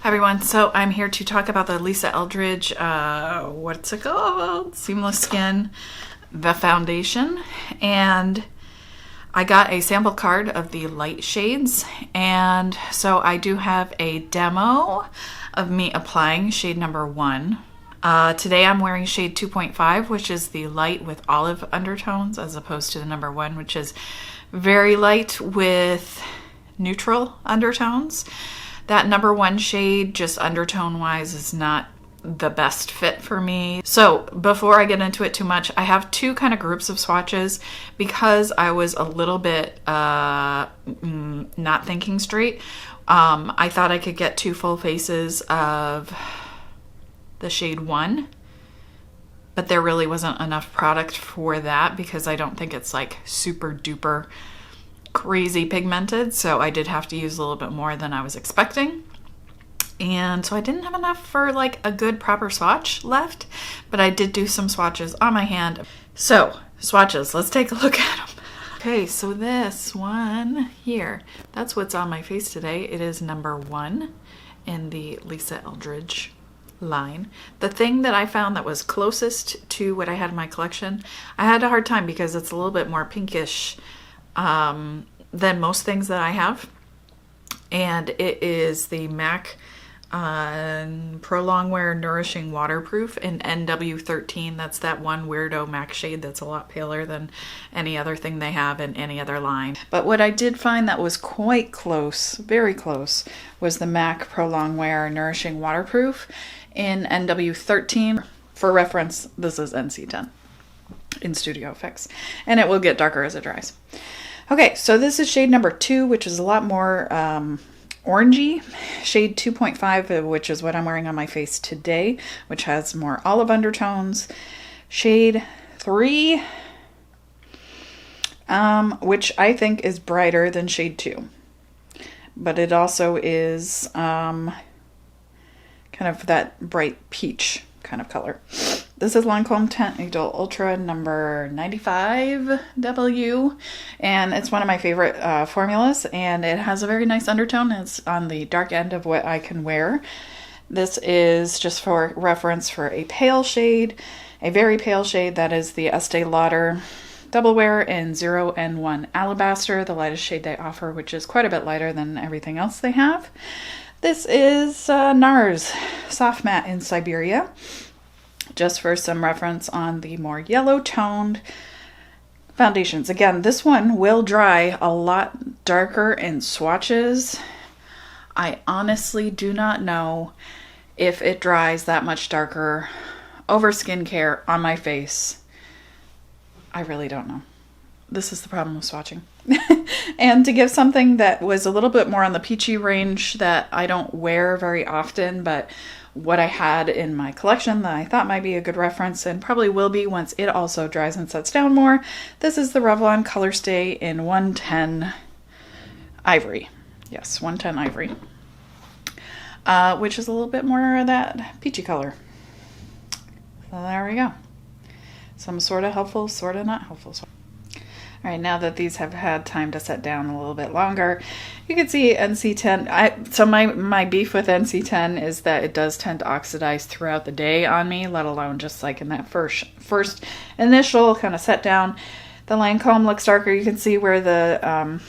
Hi everyone, so I'm here to talk about the Lisa Eldridge, what's it called? Seamless Skin, the foundation. And I got a sample card of the light shades, and so I do have a demo of me applying shade number 1. Today I'm wearing shade 2.5, which is the light with olive undertones, as opposed to the number 1, which is very light with neutral undertones. That number 1 shade, just undertone wise, is not the best fit for me. So before I get into it too much, I have two kind of groups of swatches because I was a little bit not thinking straight. I thought I could get 2 full faces of the shade 1, but there really wasn't enough product for that because I don't think it's like super duper crazy pigmented, so I did have to use a little bit more than I was expecting. And so I didn't have enough for like a good proper swatch left, but I did do some swatches on my hand. So swatches, let's take a look at them. Okay, so this one here, that's what's on my face today. It is number 1 in the Lisa Eldridge line. The thing that I found that was closest to what I had in my collection, I had a hard time because it's a little bit more pinkish than most things that I have, and it is the MAC Pro Longwear Nourishing Waterproof in NW13. That's that one weirdo MAC shade that's a lot paler than any other thing they have in any other line. But what I did find that was quite close, very close, was the MAC Pro Longwear Nourishing Waterproof in NW13. For reference, this is NC10 in Studio Effects, and it will get darker as it dries. Okay, so this is shade number 2, which is a lot more orangey. Shade 2.5, which is what I'm wearing on my face today, which has more olive undertones. Shade 3, which I think is brighter than shade 2. But it also is kind of that bright peach kind of color. This is Lancome Technical Ultra number 95W, and it's one of my favorite formulas, and it has a very nice undertone. It's on the dark end of what I can wear. This is, just for reference, for a pale shade, a very pale shade. That is the Estee Lauder Double Wear in 0N1 Alabaster, the lightest shade they offer, which is quite a bit lighter than everything else they have. This is NARS Soft Matte in Siberia, just for some reference on the more yellow toned foundations. Again, this one will dry a lot darker in swatches. I honestly do not know if it dries that much darker over skincare on my face. I really don't know. This is the problem with swatching. And to give something that was a little bit more on the peachy range that I don't wear very often, but what I had in my collection that I thought might be a good reference, and probably will be once it also dries and sets down more, this is the Revlon Color Stay in 110 Ivory. Yes, 110 Ivory. Which is a little bit more of that peachy color. So there we go. Some sort of helpful, sort of not helpful. All right, now that these have had time to set down a little bit longer, you can see NC10. So my beef with NC10 is that it does tend to oxidize throughout the day on me, let alone just like in that first initial kind of set down. The Lancome looks darker. You can see where the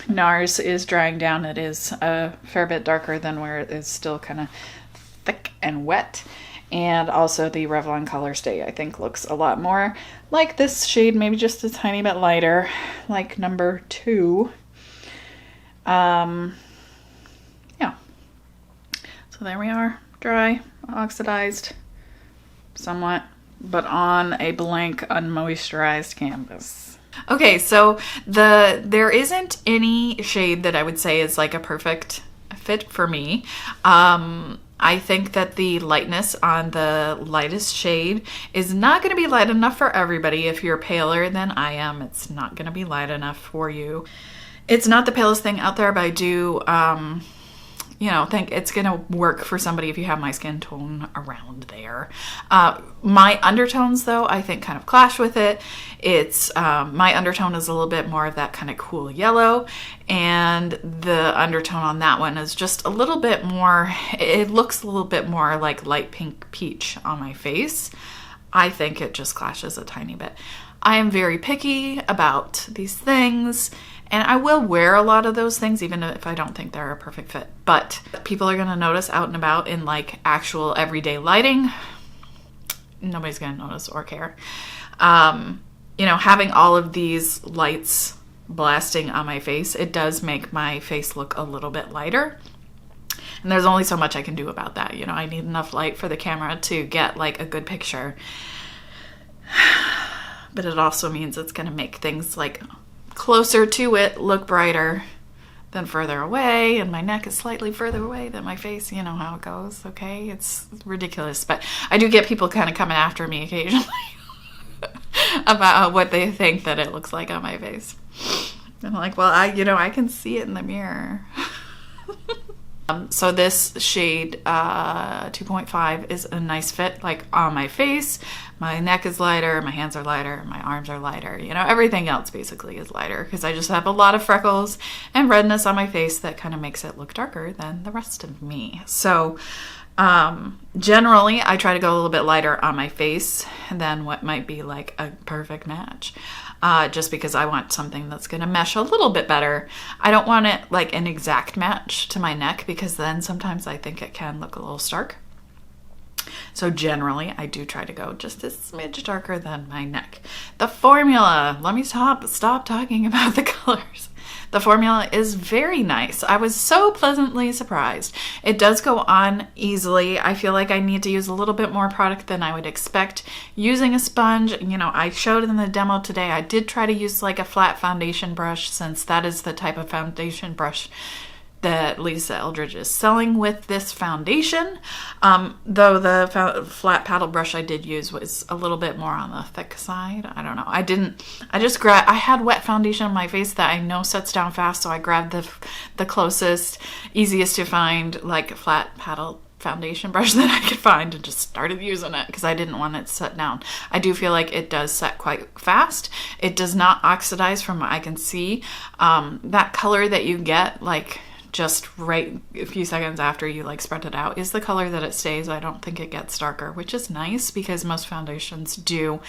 NARS is drying down. It is a fair bit darker than where it is still kind of thick and wet. And also the Revlon Color Stay, I think, looks a lot more like this shade, maybe just a tiny bit lighter, like number 2. Yeah. So there we are, dry, oxidized, somewhat, but on a blank, unmoisturized canvas. Okay, so there isn't any shade that I would say is like a perfect fit for me. I think that the lightness on the lightest shade is not going to be light enough for everybody. If you're paler than I am, it's not going to be light enough for you. It's not the palest thing out there, but I do, you know, think it's going to work for somebody if you have my skin tone around there. My undertones, though, I think kind of clash with it. It's my undertone is a little bit more of that kind of cool yellow, and the undertone on that one is just a little bit more, it looks a little bit more like light pink peach on my face. I think it just clashes a tiny bit. I am very picky about these things, and I will wear a lot of those things even if I don't think they're a perfect fit. But people are going to notice out and about in like actual everyday lighting. Nobody's going to notice or care. You know, having all of these lights blasting on my face, it does make my face look a little bit lighter. And there's only so much I can do about that. You know, I need enough light for the camera to get like a good picture. But it also means it's going to make things like closer to it look brighter than further away, and my neck is slightly further away than my face. You know how it goes, okay? It's ridiculous. But I do get people kind of coming after me occasionally about what they think that it looks like on my face. I'm like, well, I can see it in the mirror. So this shade 2.5 is a nice fit, like on my face. My neck is lighter, my hands are lighter, my arms are lighter. You know, everything else basically is lighter because I just have a lot of freckles and redness on my face that kind of makes it look darker than the rest of me. So generally I try to go a little bit lighter on my face than what might be like a perfect match. Just because I want something that's going to mesh a little bit better. I don't want it like an exact match to my neck because then sometimes I think it can look a little stark. So generally, I do try to go just a smidge darker than my neck. The formula, let me stop talking about the colors. The formula is very nice. I was so pleasantly surprised. It does go on easily. I feel like I need to use a little bit more product than I would expect using a sponge. You know, I showed in the demo today, I did try to use like a flat foundation brush since that is the type of foundation brush that Lisa Eldridge is selling with this foundation. Though the flat paddle brush I did use was a little bit more on the thick side. I don't know. I had wet foundation on my face that I know sets down fast, so I grabbed the closest, easiest to find, like flat paddle foundation brush that I could find and just started using it because I didn't want it to set down. I do feel like it does set quite fast. It does not oxidize from what I can see. That color that you get, like, just right a few seconds after you like spread it out is the color that it stays. I don't think it gets darker, which is nice because most foundations do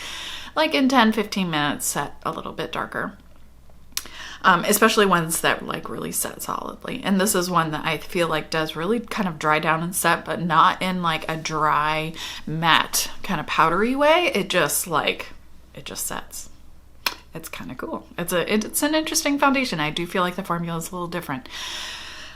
like in 10-15 minutes set a little bit darker. Especially ones that like really set solidly. And this is one that I feel like does really kind of dry down and set, but not in like a dry, matte kind of powdery way. It just sets. It's kind of cool. It's an interesting foundation. I do feel like the formula is a little different.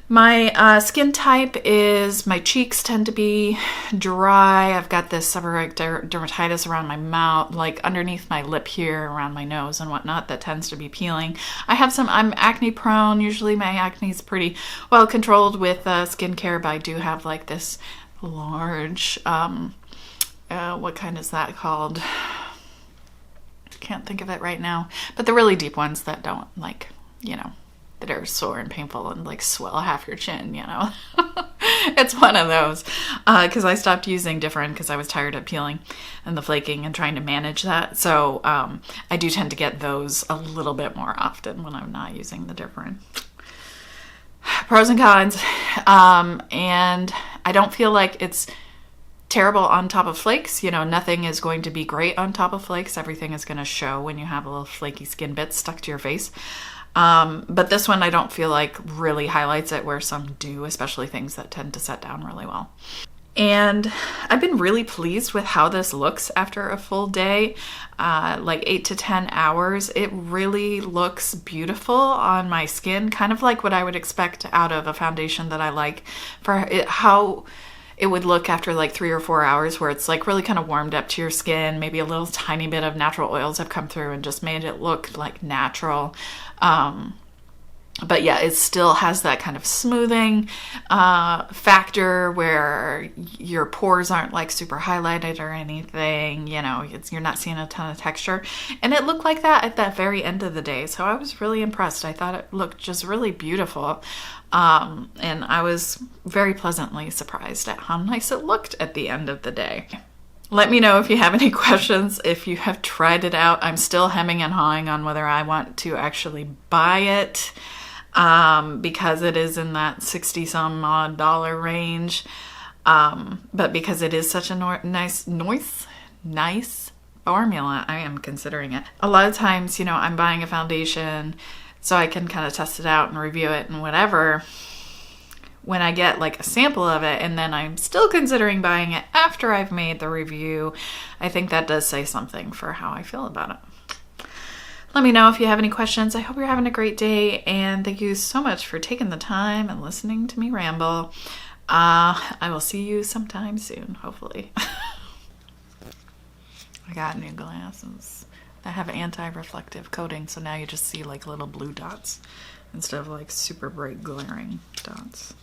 My skin type is, my cheeks tend to be dry. I've got this seborrheic dermatitis around my mouth, like underneath my lip here, around my nose and whatnot, that tends to be peeling. I'm acne prone. Usually my acne is pretty well controlled with skincare, but I do have like this large, what kind is that called? Can't think of it right now, but the really deep ones that don't like, you know, that are sore and painful and like swell half your chin, you know. It's one of those because I stopped using different because I was tired of peeling and the flaking and trying to manage that. So I do tend to get those a little bit more often when I'm not using the different. Pros and cons, and I don't feel like it's terrible on top of flakes. You know, nothing is going to be great on top of flakes. Everything is going to show when you have a little flaky skin bits stuck to your face. But this one I don't feel like really highlights it where some do, especially things that tend to set down really well. And I've been really pleased with how this looks after a full day, like 8 to 10 hours. It really looks beautiful on my skin, kind of like what I would expect out of a foundation that I like for it, how it would look after like 3 or 4 hours, where it's like really kind of warmed up to your skin. Maybe a little tiny bit of natural oils have come through and just made it look like natural. But yeah, it still has that kind of smoothing factor where your pores aren't like super highlighted or anything, you know, you're not seeing a ton of texture. And it looked like that at that very end of the day. So I was really impressed. I thought it looked just really beautiful. And I was very pleasantly surprised at how nice it looked at the end of the day. Let me know if you have any questions, if you have tried it out. I'm still hemming and hawing on whether I want to actually buy it. Because it is in that 60 some odd dollar range. But because it is such a nice formula, I am considering it. A lot of times, you know, I'm buying a foundation so I can kind of test it out and review it and whatever. When I get like a sample of it and then I'm still considering buying it after I've made the review, I think that does say something for how I feel about it. Let me know if you have any questions. I hope you're having a great day, and thank you so much for taking the time and listening to me ramble. I will see you sometime soon, hopefully. I got new glasses that have anti-reflective coating, so now you just see like little blue dots instead of like super bright glaring dots.